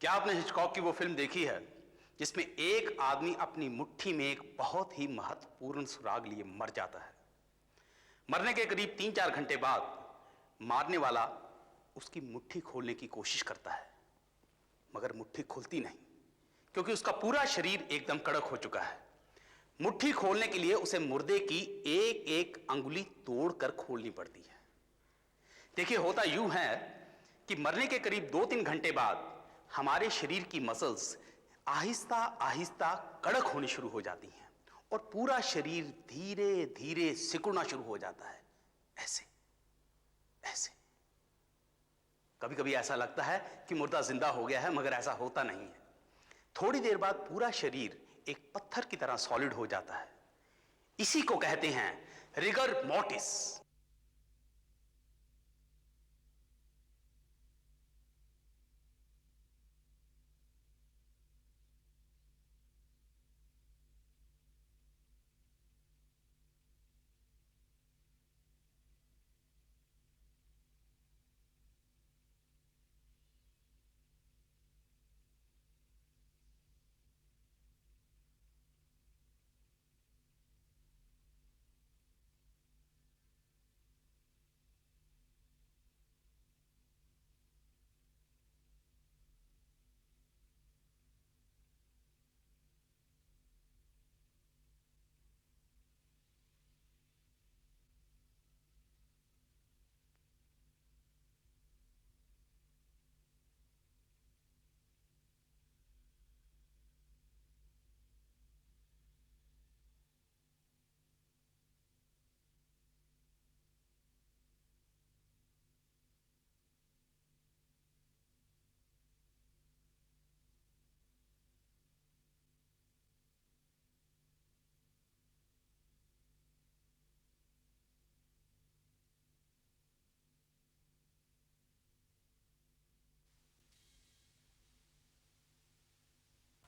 क्या आपने हिचकॉक की वो फिल्म देखी है जिसमें एक आदमी अपनी मुट्ठी में एक बहुत ही महत्वपूर्ण सुराग लिए मर जाता है? मरने के करीब 3-4 घंटे बाद मारने वाला उसकी मुट्ठी खोलने की कोशिश करता है, मगर मुट्ठी खुलती नहीं, क्योंकि उसका पूरा शरीर एकदम कड़क हो चुका है। मुट्ठी खोलने के लिए उसे मुर्दे की एक एक अंगुली तोड़कर खोलनी पड़ती है। देखिए, होता यूं है कि मरने के करीब 2-3 घंटे बाद हमारे शरीर की मसल्स आहिस्ता आहिस्ता कड़क होनी शुरू हो जाती हैं और पूरा शरीर धीरे धीरे सिकुड़ना शुरू हो जाता है। ऐसे ऐसे कभी कभी ऐसा लगता है कि मुर्दा जिंदा हो गया है, मगर ऐसा होता नहीं है। थोड़ी देर बाद पूरा शरीर एक पत्थर की तरह सॉलिड हो जाता है। इसी को कहते हैं रिगर मोर्टिस।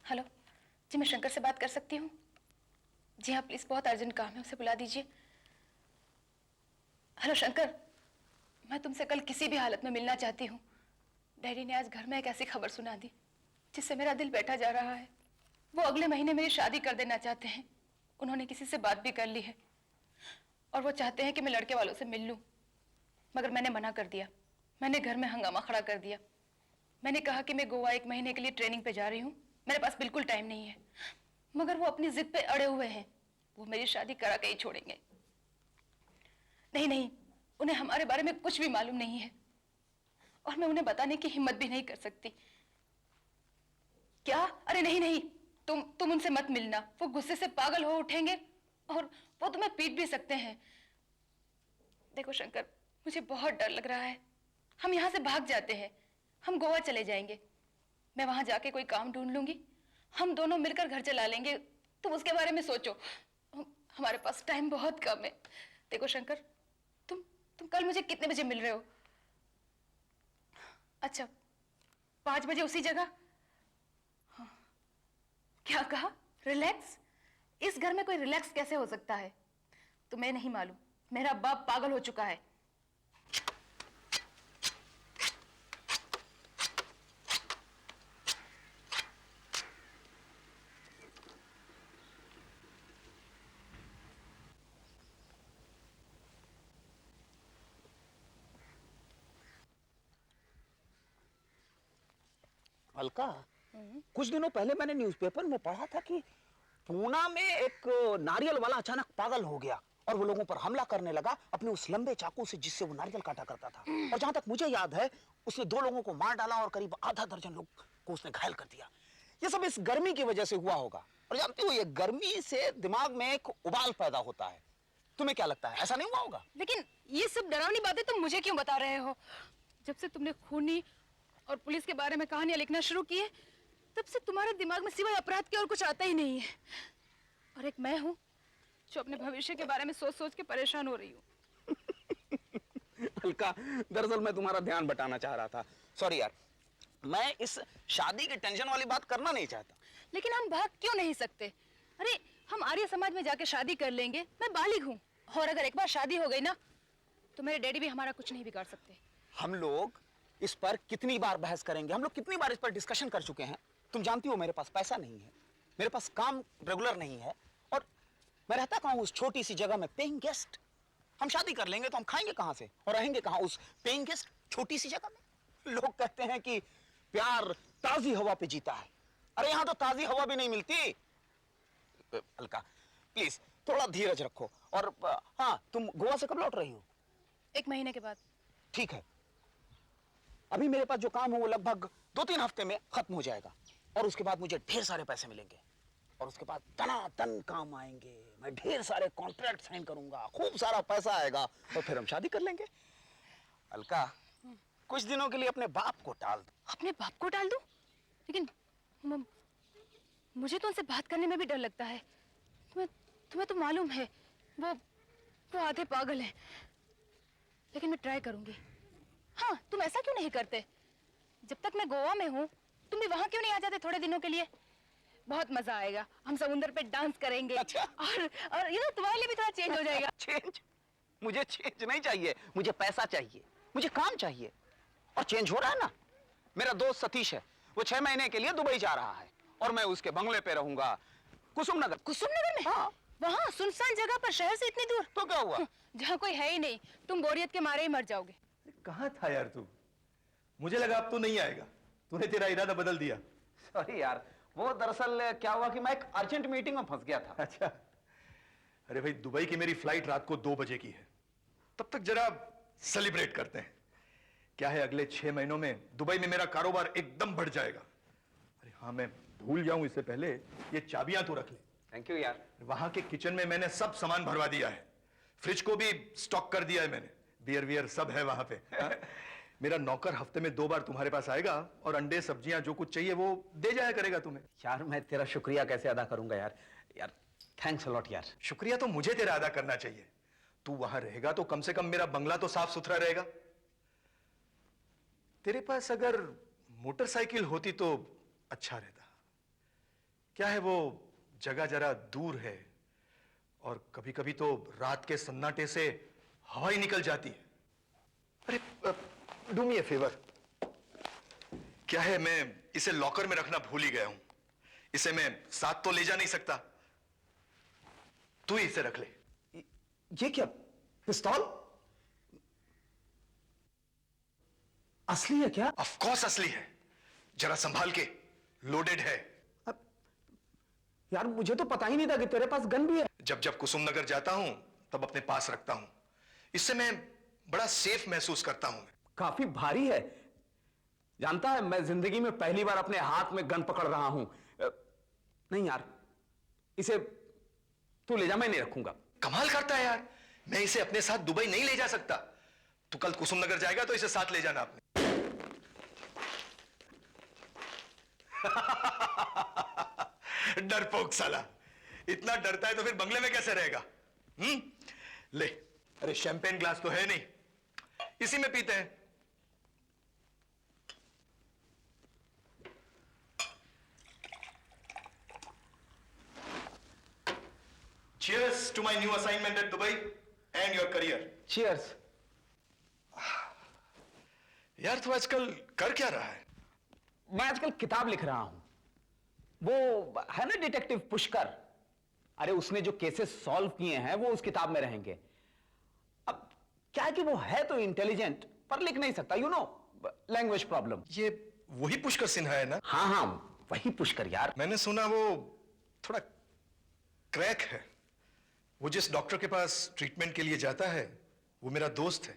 हेलो जी, मैं शंकर से बात कर सकती हूँ? जी हाँ प्लीज, बहुत अर्जेंट काम है, उसे बुला दीजिए। हेलो शंकर, मैं तुमसे कल किसी भी हालत में मिलना चाहती हूँ। डैडी ने आज घर में एक ऐसी खबर सुना दी जिससे मेरा दिल बैठा जा रहा है। वो अगले महीने मेरी शादी कर देना चाहते हैं। उन्होंने किसी से बात भी कर ली है और वो चाहते हैं कि मैं लड़के वालों से मिल लूँ, मगर मैंने मना कर दिया। मैंने घर में हंगामा खड़ा कर दिया। मैंने कहा कि मैं गोवा 1 महीने के लिए ट्रेनिंग पे जा रही हूँ, मेरे पास बिल्कुल टाइम नहीं है। मगर वो अपनी जिद पे अड़े हुए हैं, वो मेरी शादी करा के ही छोड़ेंगे। नहीं नहीं, उन्हें हमारे बारे में कुछ भी मालूम नहीं है और मैं उन्हें बताने की हिम्मत भी नहीं कर सकती। क्या? अरे नहीं नहीं, तुम उनसे मत मिलना, वो गुस्से से पागल हो उठेंगे और वो तुम्हें पीट भी सकते हैं। देखो शंकर, मुझे बहुत डर लग रहा है। हम यहाँ से भाग जाते हैं, हम गोवा चले जाएंगे। मैं वहां जाके कोई काम ढूंढ लूंगी, हम दोनों मिलकर घर चला लेंगे। तुम उसके बारे में सोचो, हमारे पास टाइम बहुत कम है। देखो शंकर, तुम कल मुझे कितने बजे मिल रहे हो? अच्छा, 5 बजे उसी जगह? हाँ। क्या कहा? रिलैक्स? इस घर में कोई रिलैक्स कैसे हो सकता है? तुम्हें नहीं मालूम, मेरा बाप पागल हो चुका है। अलका, कुछ दिनों पहले मैंने न्यूज़पेपर में पढ़ा था कि पूना में एक नारियल वाला अचानक पागल हो गया और वो लोगों पर हमला करने लगा अपने उस लंबे चाकू से जिससे वो नारियल काटा करता था। और जहां तक मुझे याद है, उसने 2 लोगों को मार डाला और करीब आधा दर्जन लोग को उसने घायल कर दिया। ये सब इस गर्मी की वजह से हुआ होगा। और जानती हो, ये गर्मी से दिमाग में एक उबाल पैदा होता है। तुम्हें क्या लगता है, ऐसा नहीं हुआ होगा? लेकिन ये सब डरावनी बातें तुम मुझे क्यों बता रहे हो? जब से तुमने खूनी और पुलिस के बारे में कहानियां लिखना शुरू की है, तब से तुम्हारे दिमाग में सिवाय अपराध के और कुछ आता ही नहीं है। और एक मैं हूं जो अपने भविष्य के बारे में सोच सोच के परेशान हो रही हूँ। अलका, दरअसल मैं तुम्हारा ध्यान बटाना चाह रहा था। सॉरी यार, मैं इस शादी की टेंशन वाली बात करना नहीं चाहता। लेकिन हम भाग क्यों नहीं सकते? अरे हम आर्य समाज में जाके शादी कर लेंगे। मैं बालिग हूँ और अगर एक बार शादी हो गई ना, तो मेरे डैडी भी हमारा कुछ नहीं बिगाड़ सकते। हम लोग इस पर कितनी बार बहस करेंगे, हम लोग कितनी बार इस पर डिस्कशन कर चुके हैं। तुम जानती हो मेरे पास पैसा नहीं है, मेरे पास काम रेगुलर नहीं है, और मैं रहता कहाँ हूँ उस छोटी सी जगह में, पेइंग गेस्ट। हम शादी कर लेंगे तो हम खाएंगे कहाँ से और रहेंगे कहाँ उस पेइंग गेस्ट छोटी सी जगह में। लोग कहते हैं कि प्यार ताजी हवा पे जीता है। अरे यहाँ तो ताजी हवा भी नहीं मिलती। अलका प्लीज थोड़ा धीरज रखो। और हाँ, तुम गोवा से कब लौट रही हो? 1 महीने के बाद। ठीक है, अभी मेरे पास जो काम है वो लगभग 2-3 हफ्ते में खत्म हो जाएगा, और उसके बाद मुझे ढेर सारे पैसे मिलेंगे, और उसके बाद तनातन काम आएंगे, मैं ढेर सारे कॉन्ट्रैक्ट साइन करूंगा, खूब सारा पैसा आएगा, और फिर हम शादी कर लेंगे। अलका, कुछ दिनों के लिए अपने बाप को टाल दो। अपने बाप को टाल दूं? लेकिन मुझे तो उनसे बात करने में भी डर लगता है। तुम्हें तो मालूम है वो आधे पागल हैं। लेकिन मैं ट्राई करूंगी। हाँ, तुम ऐसा क्यों नहीं करते? जब तक मैं गोवा में हूँ तुम भी वहां क्यों नहीं आ जाते थोड़े दिनों के लिए? बहुत मजा आएगा, हम समुद्र पे डांस करेंगे। अच्छा। और ये ना तुम्हारे लिए भी थोड़ा चेंज हो जाएगा। चेंज? मुझे चेंज नहीं चाहिए, मुझे पैसा चाहिए, मुझे काम चाहिए, और चेंज हो रहा है ना। मेरा दोस्त सतीश है, वो 6 महीने के लिए दुबई जा रहा है, और मैं उसके बंगले पे रहूंगा, कुसुम नगर। कुसुम नगर में? हाँ। वहाँ सुनसान जगह पर, शहर से इतनी दूर? तो क्या हुआ? जहाँ कोई है ही नहीं, तुम बोरियत के मारे ही मर जाओगे। कहाँ था यार तू? मुझे लगा अब तू नहीं आएगा, तूने तेरा इरादा बदल दिया। सॉरी यार, वो दरअसल क्या हुआ कि मैं एक अर्जेंट मीटिंग में फंस गया था। अच्छा, अरे भाई दुबई की मेरी फ्लाइट रात को 2 बजे की है, तब तक जरा सेलिब्रेट करते हैं। क्या है, अगले 6 महीनों में दुबई में मेरा कारोबार एकदम बढ़ जाएगा। अरे हाँ, मैं भूल जाऊं इससे पहले ये चाबियां तो रख ले। थैंक यू यार। वहां के किचन में मैंने सब सामान भरवा दिया है, फ्रिज को भी स्टॉक कर दिया है मैंने, बियर वियर सब है वहां पे। मेरा नौकर हफ्ते में 2 बार तुम्हारे पास आएगा, और अंडे सब्जियां जो कुछ चाहिए वो दे जाया करेगा तुम्हें। यार मैं तेरा शुक्रिया कैसे अदा करूंगा यार। यार थैंक्स अ लॉट यार। शुक्रिया तो मुझे तेरा अदा करना चाहिए। तू वहां रहेगा तो कम से कम मेरा बंगला तो साफ सुथरा रहेगा। तेरे पास अगर मोटरसाइकिल होती तो अच्छा रहता। क्या है, वो जगह जरा दूर है, और कभी कभी तो रात के सन्नाटे से हवा ही निकल जाती है। अरे डू मी ए फेवर। क्या है, मैं इसे लॉकर में रखना भूल ही गया हूं। इसे मैं साथ तो ले जा नहीं सकता, तू ही इसे रख ले। ये क्या, पिस्तौल? असली है क्या? ऑफ कोर्स असली है, जरा संभाल के, लोडेड है। यार मुझे तो पता ही नहीं था कि तेरे पास गन भी है। जब जब कुसुम नगर जाता हूं तब अपने पास रखता हूं, इससे मैं बड़ा सेफ महसूस करता हूं। काफी भारी है। जानता है, मैं जिंदगी में पहली बार अपने हाथ में गन पकड़ रहा हूं। नहीं यार, इसे तू ले जा, मैं नहीं रखूंगा। कमाल करता है यार, मैं इसे अपने साथ दुबई नहीं ले जा सकता। तू कल कुसुम नगर जाएगा तो इसे साथ ले जाना अपने। डरपोक साला, इतना डरता है तो फिर बंगले में कैसे रहेगा? ले, अरे शैंपेन ग्लास तो है नहीं, इसी में पीते हैं। Cheers to my new assignment at Dubai and your career. Cheers. यार तू आजकल कर क्या रहा है? मैं आजकल किताब लिख रहा हूं। वो है ना डिटेक्टिव पुष्कर, अरे उसने जो केसेस सॉल्व किए हैं वो उस किताब में रहेंगे। अब क्या है कि वो है तो इंटेलिजेंट पर लिख नहीं सकता, यू नो, लैंग्वेज प्रॉब्लम। ये वही पुष्कर सिन्हा है ना? हाँ हाँ, वही पुष्कर यार। मैंने सुना वो थोड़ा क्रैक है। वो जिस डॉक्टर के पास ट्रीटमेंट के लिए जाता है वो मेरा दोस्त है।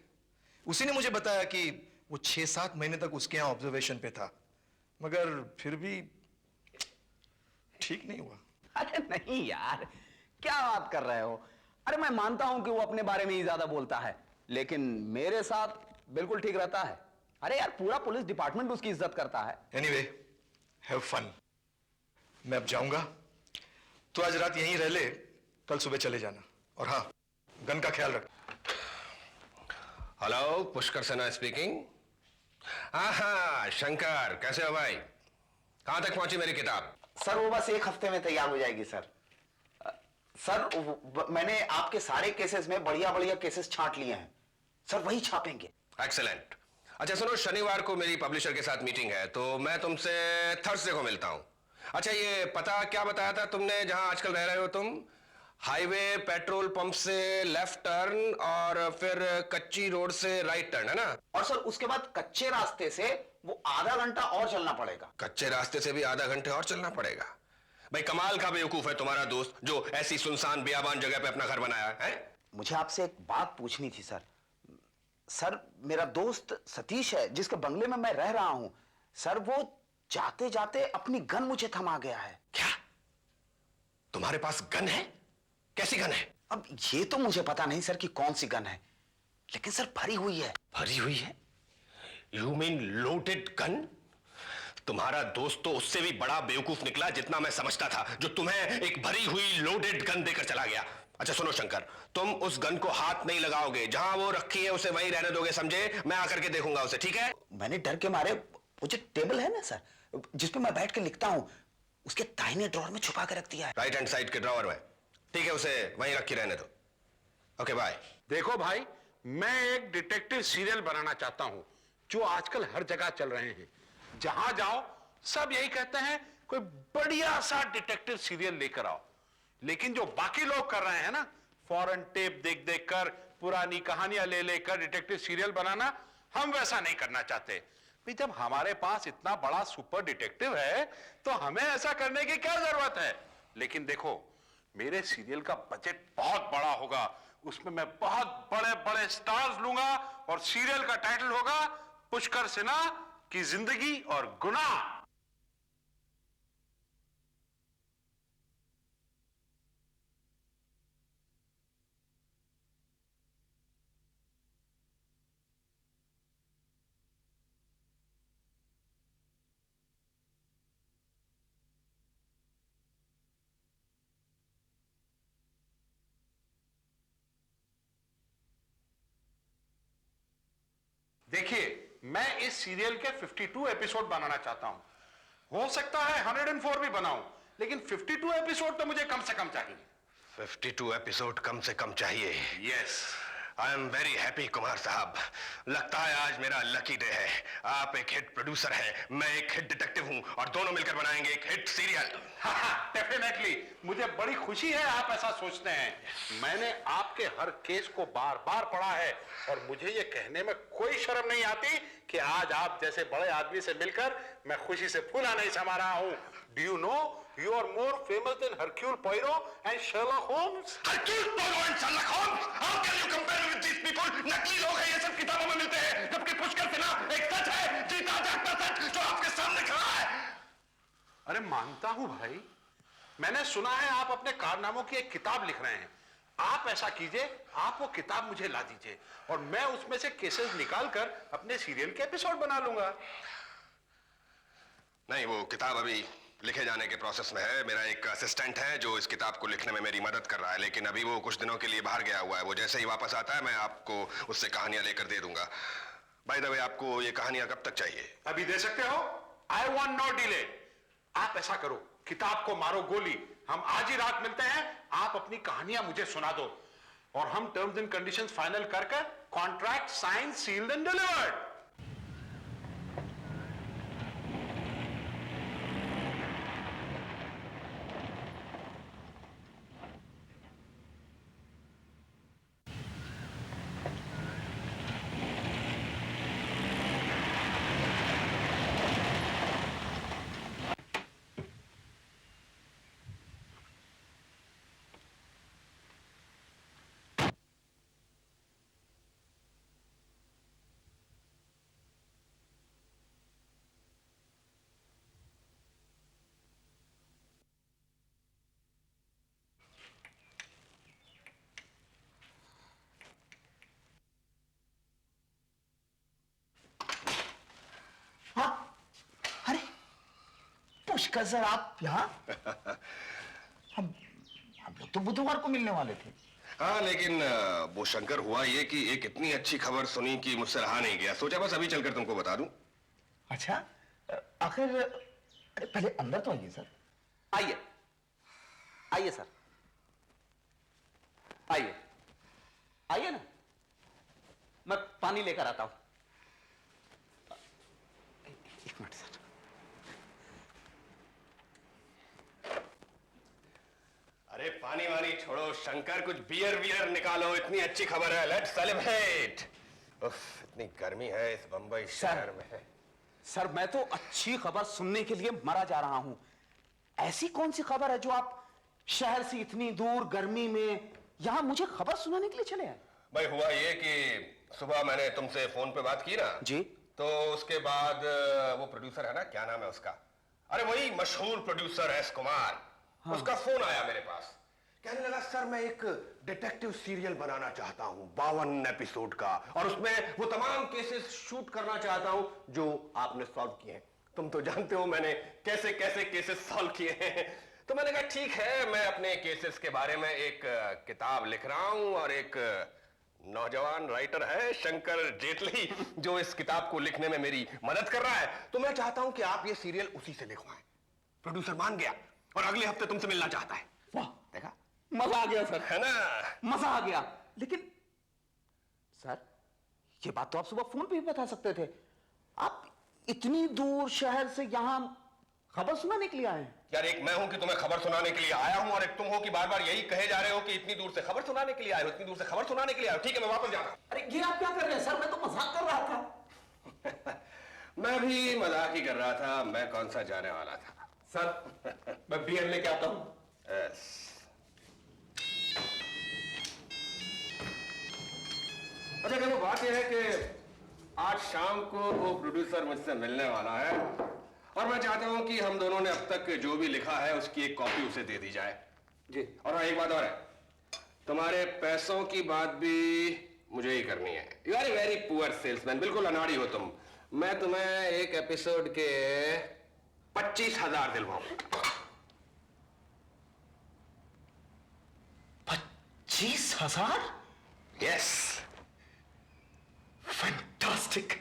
उसी ने मुझे बताया कि वो 6-7 महीने तक उसके यहां ऑब्जर्वेशन पे था, मगर फिर भी ठीक नहीं हुआ। अरे नहीं यार, क्या बात कर रहे हो? अरे मैं मानता हूं कि वो अपने बारे में ही ज्यादा बोलता है, लेकिन मेरे साथ बिल्कुल ठीक रहता है। अरे यार, पूरा पुलिस डिपार्टमेंट उसकी इज्जत करता है। Anyway, have fun. मैं अब जाऊंगा, तो आज रात यहीं रह ले, कल सुबह चले जाना। और हाँ, गन का ख्याल रख। Hello, Pushkar Sinha speaking. हाँ शंकर, कैसे हो भाई? कहां तक पहुंची मेरी किताब? सर वो बस 1 हफ्ते में तैयार हो जाएगी सर। सर मैंने आपके सारे केसेस में बढ़िया बढ़िया केसेस छांट लिए हैं सर, वही छापेंगे। एक्सीलेंट। अच्छा सुनो, शनिवार को मेरी पब्लिशर के साथ मीटिंग है, तो मैं तुमसे थर्सडे को मिलता हूं। अच्छा ये पता क्या बताया था तुमने जहां आजकल रह रहे हो तुम? हाईवे पेट्रोल पंप से लेफ्ट टर्न और फिर कच्ची रोड से राइट टर्न, है ना? और सर उसके बाद कच्चे रास्ते से वो आधा घंटा और चलना पड़ेगा। कच्चे रास्ते से भी आधा घंटे और चलना पड़ेगा? भाई कमाल का बेवकूफ है तुम्हारा दोस्त जो ऐसी सुनसान बियाबान जगह पे अपना घर बनाया है। मुझे आपसे एक बात पूछनी थी सर। सर मेरा दोस्त सतीश है जिसके बंगले में मैं रह रहा हूं, सर वो जाते जाते अपनी गन मुझे थमा गया है। क्या तुम्हारे पास गन है? कैसी गन है? अब ये तो मुझे पता नहीं सर कि कौन सी गन है, लेकिन सर भरी हुई है। भरी हुई है? You mean loaded gun? तुम्हारा दोस्त तो उससे भी बड़ा बेवकूफ निकला जितना मैं समझता था, जो तुम्हें एक भरी हुई लोडेड गन देकर चला गया। अच्छा सुनो शंकर, तुम उस गन को हाथ नहीं लगाओगे, जहां वो रखी है उसे वहीं रहने दोगे, समझे? मैं आकर के देखूंगा उसे, ठीक है? मैंने डर के मारे वो जो टेबल है ना सर जिसपे मैं बैठ के लिखता हूं, उसके दाहिने ड्रॉअर में छुपा के रख दिया है। राइट हैंड साइड के ड्रॉअर में? ठीक है, उसे वहीं रख के रहने दो। Okay bye. देखो भाई, मैं एक डिटेक्टिव सीरियल बनाना चाहता हूं जो आजकल हर जगह चल रहे हैं। जहां जाओ सब यही कहते हैं कोई बढ़िया सा डिटेक्टिव सीरियल लेकर आओ, लेकिन जो बाकी लोग कर रहे हैं ना, फॉरेन टेप देख देख कर, पुरानी कहानियां ले लेकर डिटेक्टिव सीरियल बनाना, हम वैसा नहीं करना चाहते। भाई जब हमारे पास इतना बड़ा सुपर डिटेक्टिव है तो हमें ऐसा करने की क्या जरूरत है। लेकिन देखो, मेरे सीरियल का बजट बहुत बड़ा होगा, उसमें मैं बहुत बड़े बड़े स्टार्स लूंगा और सीरियल का टाइटल होगा पुष्कर सिन्हा की जिंदगी और गुनाह। देखिए, मैं इस सीरियल के 52 एपिसोड बनाना चाहता हूं। हो सकता है 104 भी बनाऊं, लेकिन 52 एपिसोड तो मुझे कम से कम चाहिए। 52 एपिसोड कम से कम चाहिए? Yes. I am very happy Kumar साहब। लगता है आज मेरा लकी डे है। आप एक हिट प्रोड्यूसर हैं, मैं एक हिट डिटेक्टिव हूं और दोनों मिलकर बनाएंगे एक हिट सीरियल। डेफिनेटली, मुझे बड़ी खुशी है आप ऐसा सोचते हैं। मैंने आपके हर केस को बार बार पढ़ा है और मुझे ये कहने में कोई शर्म नहीं आती कि आज आप जैसे बड़े आदमी से मिलकर मैं खुशी से फूला नहीं समा रहा हूं। Do you know you are more famous than Hercule Poirot and Sherlock Holmes? Hercule Poirot and Sherlock Holmes? How can you compare me with these people? नकली लोग हैं, ये सब किताबों में मिलते हैं, जबकि पुष्कर सिन्हा एक सच है, जीता जागता सच जो आपके सामने खड़ा है। अरे मानता हूं भाई, मैंने सुना है आप अपने कारनामों की एक किताब लिख रहे हैं। आप ऐसा कीजिए, आप वो किताब मुझे ला दीजिए और मैं उसमें से केसेस निकालकर अपने सीरियल के एपिसोड बना लूंगा। नहीं, वो किताब अभी लिखे जाने के प्रोसेस में है। मेरा एक असिस्टेंट है जो इस किताब को लिखने में मेरी मदद कर रहा है, लेकिन अभी वो कुछ दिनों के लिए बाहर गया हुआ है। वो जैसे ही वापस आता है मैं आपको उससे कहानियां लेकर दे दूंगा। बाय द वे, आपको ये कहानियां कब तक चाहिए? अभी दे सकते हो? I want no delay. आप ऐसा करो, किताब को मारो गोली, हम आज ही रात मिलते हैं, आप अपनी कहानियां मुझे सुना दो और हम टर्म्स एंड कंडीशंस फाइनल करके contract sign, sealed and delivered. Pushkar sir, आप यहाँ? हम लोग तो बुधवार को मिलने वाले थे। हाँ, लेकिन वो शंकर, हुआ ये कि एक इतनी अच्छी खबर सुनी कि मुझसे रहा नहीं गया। सोचा बस अभी चलकर तुमको बता दूं। अच्छा, आखिर पहले अंदर तो आइए सर। आइए आइए सर, आइए आइए ना, मैं पानी लेकर आता हूं। अरे पानी वानी छोड़ो शंकर, कुछ बियर निकालो, इतनी अच्छी खबर है, लेट्स सेलिब्रेट। उफ, इतनी गर्मी है इस बंबई शहर में। सर मैं तो अच्छी खबर सुनने के लिए मरा जा रहा हूं। ऐसी कौन सी खबर है जो आप शहर से इतनी दूर गर्मी में यहां मुझे खबर सुनाने के लिए चले आए? भाई हुआ ये कि सुबह मैंने तुमसे फोन पे बात की ना जी। तो उसके बाद वो प्रोड्यूसर है ना, क्या नाम है उसका, अरे वही मशहूर प्रोड्यूसर एस कुमार, हाँ। उसका फोन आया मेरे पास, कहने लगा सर मैं एक डिटेक्टिव सीरियल बनाना चाहता हूं 52 एपिसोड का, और उसमें वो तमाम केसेस शूट करना चाहता हूं जो आपने सॉल्व किए हैं। तुम तो जानते हो मैंने कैसे कैसे केसेस सॉल्व किए हैं। तो मैंने कहा ठीक है, मैं अपने केसेस के बारे में एक किताब लिख रहा हूं, और एक नौजवान राइटर है शंकर जेटली जो इस किताब को लिखने में मेरी मदद कर रहा है, तो मैं चाहता हूं कि आप ये सीरियल उसी से लिखवाएं। प्रोड्यूसर मान गया और अगले हफ्ते तुमसे मिलना चाहता है। वाह, देखा, मजा आ गया सर, है ना? मजा आ गया। लेकिन सर ये बात तो आप सुबह फोन पे ही बता सकते थे। आप इतनी दूर शहर से यहां खबर सुनाने के लिए आए हैं? यार एक मैं हूं कि तुम्हें खबर सुनाने के लिए आया हूं, और एक तुम हो कि बार बार यही कहे जा रहे हो कि इतनी दूर से खबर सुनाने के लिए आए हो, इतनी दूर से खबर सुनाने के लिए आए हो। ठीक है मैं वापस जा रहा हूं। अरे ये आप क्या कर रहे हैं सर? मैं तो मजाक कर रहा था। मैं भी मजाक ही कर रहा था, मैं कौन सा जाने वाला था। सर मैं बियर लेके आता हूं। अच्छा देखो, बात यह है कि आज शाम को वो प्रोड्यूसर मुझसे मिलने वाला है, और मैं चाहता हूं कि हम दोनों ने अब तक जो भी लिखा है उसकी एक कॉपी उसे दे दी जाए। जी। और हाँ, एक बात और है, तुम्हारे पैसों की बात भी मुझे ही करनी है। You are a very poor salesman, बिल्कुल अनाड़ी हो तुम। मैं तुम्हें एक एपिसोड के 25,000 दिलवाऊंगा। 25,000? यस। फैंटास्टिक।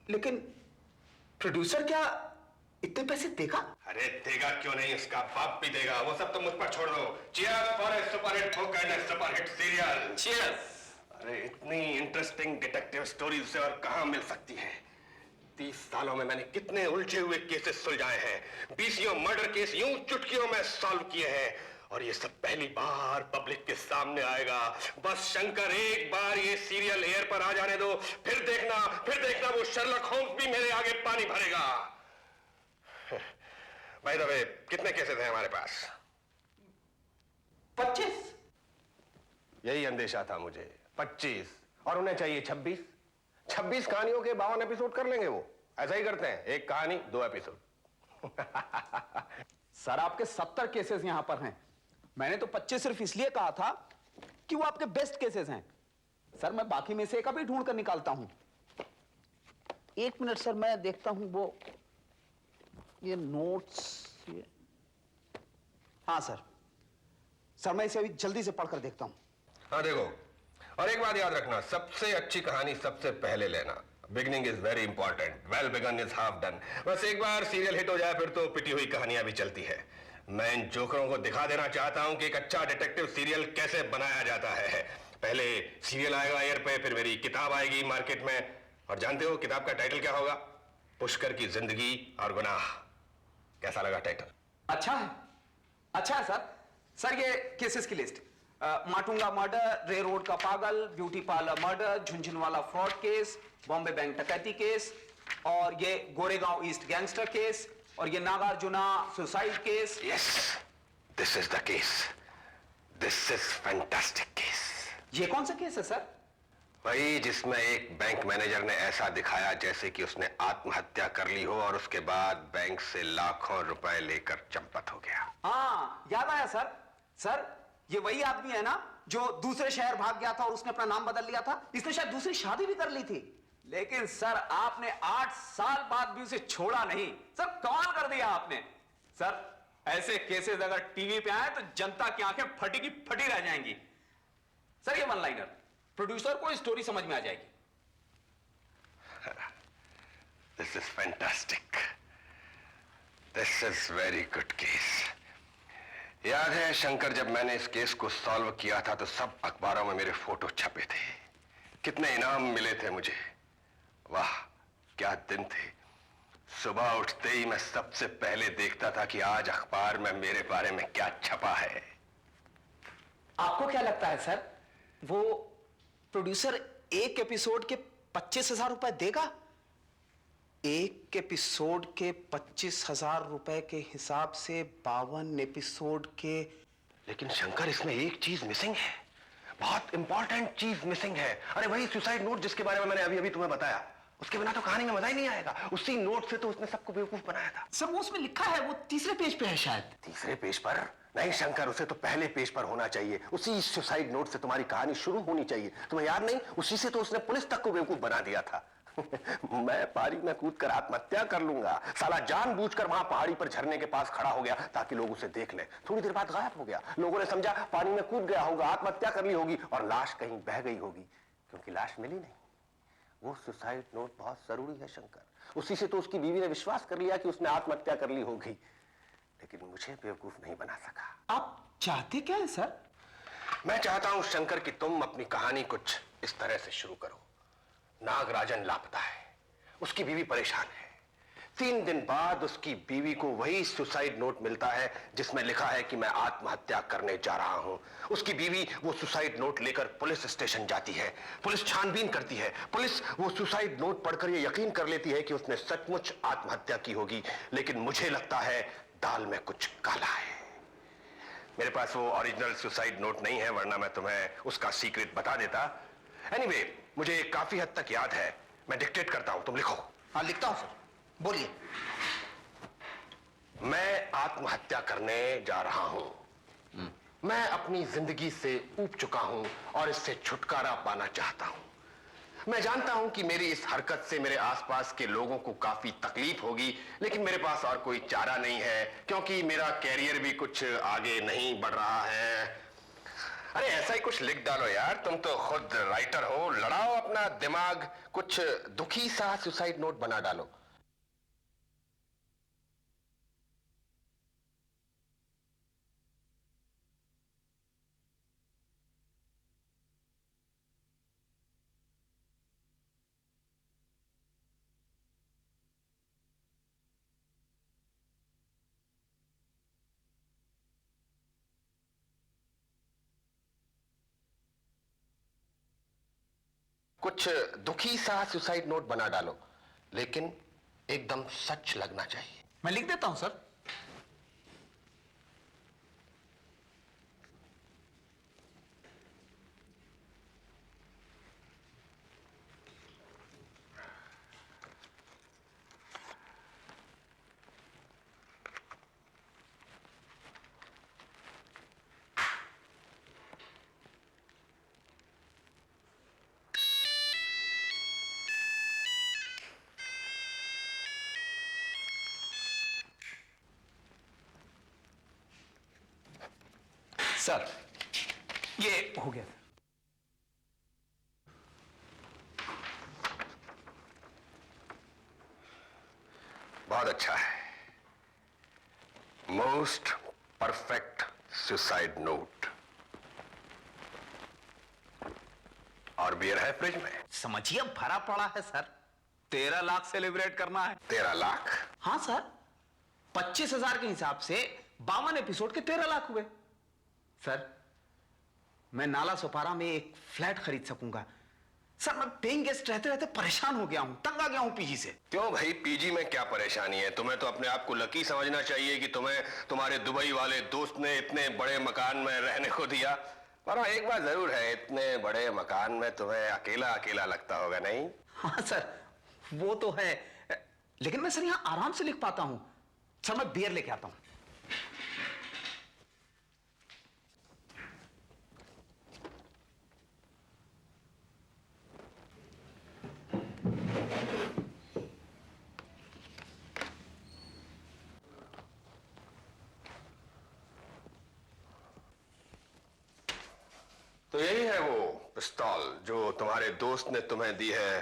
लेकिन प्रोड्यूसर क्या इतने पैसे देगा? अरे देगा क्यों नहीं, उसका बाप भी देगा। वो सब तो मुझ पर छोड़ दो। Cheers for a superhit book and A superhit serial. Cheers. अरे इतनी इंटरेस्टिंग डिटेक्टिव स्टोरी उसे और कहां मिल सकती है। 30 सालों में मैंने कितने उलझे हुए केसेस सुलझाए हैं, 20 मर्डर केस यूं चुटकियों में सॉल्व किए हैं, और ये सब पहली बार पब्लिक के सामने आएगा। बस शंकर एक बार ये सीरियल एयर पर आ जाने दो, फिर देखना वो शर्लक होम्स भी मेरे आगे पानी भरेगा। भाई दबे कितने केसेस हैं हमारे पास? 25। यही अंदेशा था मुझे, 25, और उन्हें चाहिए 26। 26 कहानियों के 52 एपिसोड कर लेंगे वो। ऐसा ही करते हैं, एक कहानी 2 एपिसोड। सर आपके 70 केसेस यहां पर हैं। मैंने तो 25 सिर्फ इसलिए कहा था कि वो आपके बेस्ट केसेस हैं। सर मैं बाकी में से एक अभी ढूंढ कर निकालता हूं। 1 मिनट सर, मैं देखता हूं वो ये नोट्स। ये हाँ सर मैं इसे अभी जल्दी से पढ़कर देखता हूं। हाँ देखो, और एक बात याद रखना, सबसे अच्छी कहानी सबसे पहले लेना। Beginning is very important, well begun is half done. बस एक बार सीरियल हिट हो जाए फिर तो पिटी हुई कहानियां भी चलती है। मैं इन जोकरों को दिखा देना चाहता हूं कि एक अच्छा डिटेक्टिव सीरियल कैसे बनाया जाता है। पहले सीरियल आएगा एयर पे, फिर मेरी किताब आएगी मार्केट में, और जानते हो किताब का टाइटल क्या होगा? पुष्कर की जिंदगी और गुनाह। कैसा लगा टाइटल? अच्छा है सर ये केसेस की लिस्ट: माटुंगा मर्डर, रे रोड का पागल, beauty parlour murder, Jhunjhunwala fraud case, Bombay bank डकैती केस, और ये गोरेगांव ईस्ट गैंगस्टर केस, और ये Nagarjuna suicide case. Yes, this is the case. This is fantastic case. ये कौन सा केस है सर? वही जिसमें एक बैंक मैनेजर ने ऐसा दिखाया जैसे कि उसने आत्महत्या कर ली हो, और उसके बाद बैंक से लाखों रुपए लेकर चंपत हो गया। हाँ याद आया सर ये वही आदमी है ना जो दूसरे शहर भाग गया था और उसने अपना नाम बदल लिया था। इसने शायद दूसरी शादी भी कर ली थी, लेकिन सर आपने 8 साल बाद भी उसे छोड़ा नहीं। सर कमाल कर दिया आपने। सर ऐसे केसेस अगर टीवी पे आए तो जनता की आंखें फटी की फटी रह जाएंगी। सर ये वन लाइनर प्रोड्यूसर को स्टोरी समझ में आ जाएगी। This is fantastic. This is very good case. याद है शंकर, जब मैंने इस केस को सॉल्व किया था तो सब अखबारों में मेरे फोटो छपे थे, कितने इनाम मिले थे मुझे। वाह क्या दिन थे। सुबह उठते ही मैं सबसे पहले देखता था कि आज अखबार में मेरे बारे में क्या छपा है। आपको क्या लगता है सर, वो प्रोड्यूसर एक एपिसोड के 25,000 रुपए देगा? एक एपिसोड के 25,000 रुपए के हिसाब से 52 एपिसोड के। लेकिन शंकर, इसमें एक चीज मिसिंग है, बहुत इंपॉर्टेंट चीज मिसिंग है। अरे वही सुसाइड नोट जिसके बारे में मैंने अभी अभी तुम्हें बताया, उसके बिना तो कहानी में मजा ही नहीं आएगा। उसी नोट से तो उसने सबको बेवकूफ बनाया था। सब वो उसमें लिखा है, वो तीसरे पेज पे है शायद। तीसरे पेज पर नहीं शंकर, उसे तो पहले पेज पर होना चाहिए। उसी सुसाइड नोट से तुम्हारी कहानी शुरू होनी चाहिए। तुम्हें याद नहीं, उसी से तो उसने पुलिस तक को बेवकूफ बना दिया था। मैं पहाड़ी में कूदकर आत्महत्या कर लूंगा। साला जानबूझकर वहां पहाड़ी पर झरने के पास खड़ा हो गया ताकि लोग उसे देख लें। थोड़ी देर बाद गायब हो गया। लोगों ने समझा पानी में कूद गया होगा, आत्महत्या कर ली होगी और लाश कहीं बह गई होगी, क्योंकि लाश मिली नहीं। वो सुसाइड नोट बहुत जरूरी है शंकर। उसी से तो उसकी बीवी ने विश्वास कर लिया कि उसने आत्महत्या कर ली होगी, लेकिन मुझे बेवकूफ नहीं बना सका। आप चाहते क्या है सर? मैं चाहता हूं शंकर कि तुम अपनी कहानी कुछ इस तरह से शुरू करो। नागराजन लापता है, उसकी बीवी परेशान है। 3 दिन बाद उसकी बीवी को वही सुसाइड नोट मिलता है जिसमें लिखा है कि मैं आत्महत्या करने जा रहा हूं। उसकी बीवी वो सुसाइड नोट लेकर पुलिस स्टेशन जाती है। पुलिस छानबीन करती है। पुलिस वो सुसाइड नोट पढ़कर ये यकीन कर लेती है कि उसने सचमुच आत्महत्या की होगी। लेकिन मुझे लगता है दाल में कुछ काला है। मेरे पास वो ओरिजिनल सुसाइड नोट नहीं है, वरना मैं तुम्हें उसका सीक्रेट बता देता। एनीवे, मुझे काफी हद तक याद है। मैं डिक्टेट करता हूं, तुम लिखो। हाँ लिखता हूं सर, बोलिए। मैं आत्महत्या करने जा रहा हूं। मैं अपनी जिंदगी से ऊब चुका हूं और इससे छुटकारा पाना चाहता हूं। मैं जानता हूं कि मेरी इस हरकत से मेरे आसपास के लोगों को काफी तकलीफ होगी, लेकिन मेरे पास और कोई चारा नहीं है, क्योंकि मेरा कैरियर भी कुछ आगे नहीं बढ़ रहा है। अरे ऐसा ही कुछ लिख डालो यार, तुम तो खुद राइटर हो। लड़ाओ अपना दिमाग, कुछ दुखी सा सुसाइड नोट बना डालो। कुछ दुखी सा सुसाइड नोट बना डालो, लेकिन एकदम सच लगना चाहिए। मैं लिख देता हूं सर। सर ये हो गया। बहुत अच्छा है। Most perfect suicide note. और बियर है फ्रिज में। समझिए भरा पड़ा है सर। 13 लाख सेलिब्रेट करना है। 13 लाख? हाँ सर, 25,000 के हिसाब से 52 एपिसोड के 13 लाख हुए। सर मैं नाला सोपारा में एक फ्लैट खरीद सकूंगा। सर मैं पेइंग गेस्ट रहते रहते परेशान हो गया हूं, तंग आ गया हूं पीजी से। क्यों भाई, पीजी में क्या परेशानी है? तुम्हें तो अपने आप को लकी समझना चाहिए कि तुम्हें तुम्हारे दुबई वाले दोस्त ने इतने बड़े मकान में रहने को दिया। पर हाँ, एक बात जरूर है, इतने बड़े मकान में तुम्हें अकेला अकेला लगता होगा, नहीं? हाँ सर वो तो है, लेकिन मैं सर यहां आराम से लिख पाता हूं। सर मैं बियर लेके आता हूं। तो यही है वो पिस्तौल जो तुम्हारे दोस्त ने तुम्हें दी है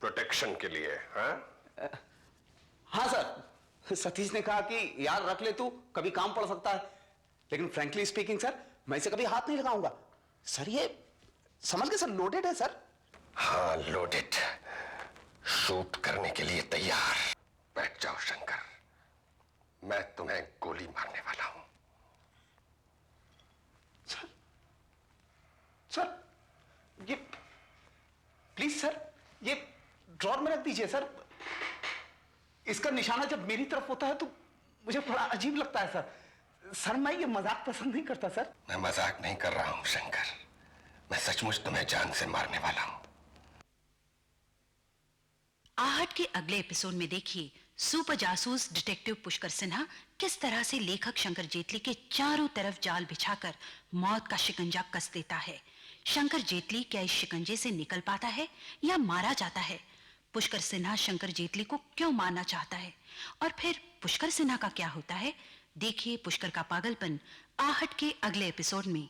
प्रोटेक्शन के लिए, हाँ? हाँ सर, सतीश ने कहा कि यार रख ले तू, कभी काम पड़ सकता है। लेकिन फ्रैंकली स्पीकिंग सर, मैं इसे कभी हाथ नहीं लगाऊंगा। सर ये समझ गए सर, लोडेड है सर। हाँ लोडेड, शूट करने के लिए तैयार। बैठ जाओ शंकर, मैं तुम्हें गोली मारने वाला हूं। सर, ये प्लीज सर, ये ड्रॉर में रख दीजिए सर। इसका निशाना जब मेरी तरफ होता है तो मुझे बड़ा अजीब लगता है सर। सर, मैं ये मजाक पसंद नहीं करता सर। मैं मजाक नहीं कर रहा हूं शंकर, मैं सचमुच तुम्हें जान से मारने वाला हूं। आहट के अगले एपिसोड में देखिए सुपर जासूस डिटेक्टिव पुष्कर सिन्हा किस तरह से लेखक शंकर जेटली के चारों तरफ जाल बिछाकर मौत का शिकंजा कस देता है। शंकर जेटली क्या इस शिकंजे से निकल पाता है या मारा जाता है? पुष्कर सिन्हा शंकर जेटली को क्यों मारना चाहता है और फिर पुष्कर सिन्हा का क्या होता है? देखिए पुष्कर का पागलपन आहट के अगले एपिसोड में।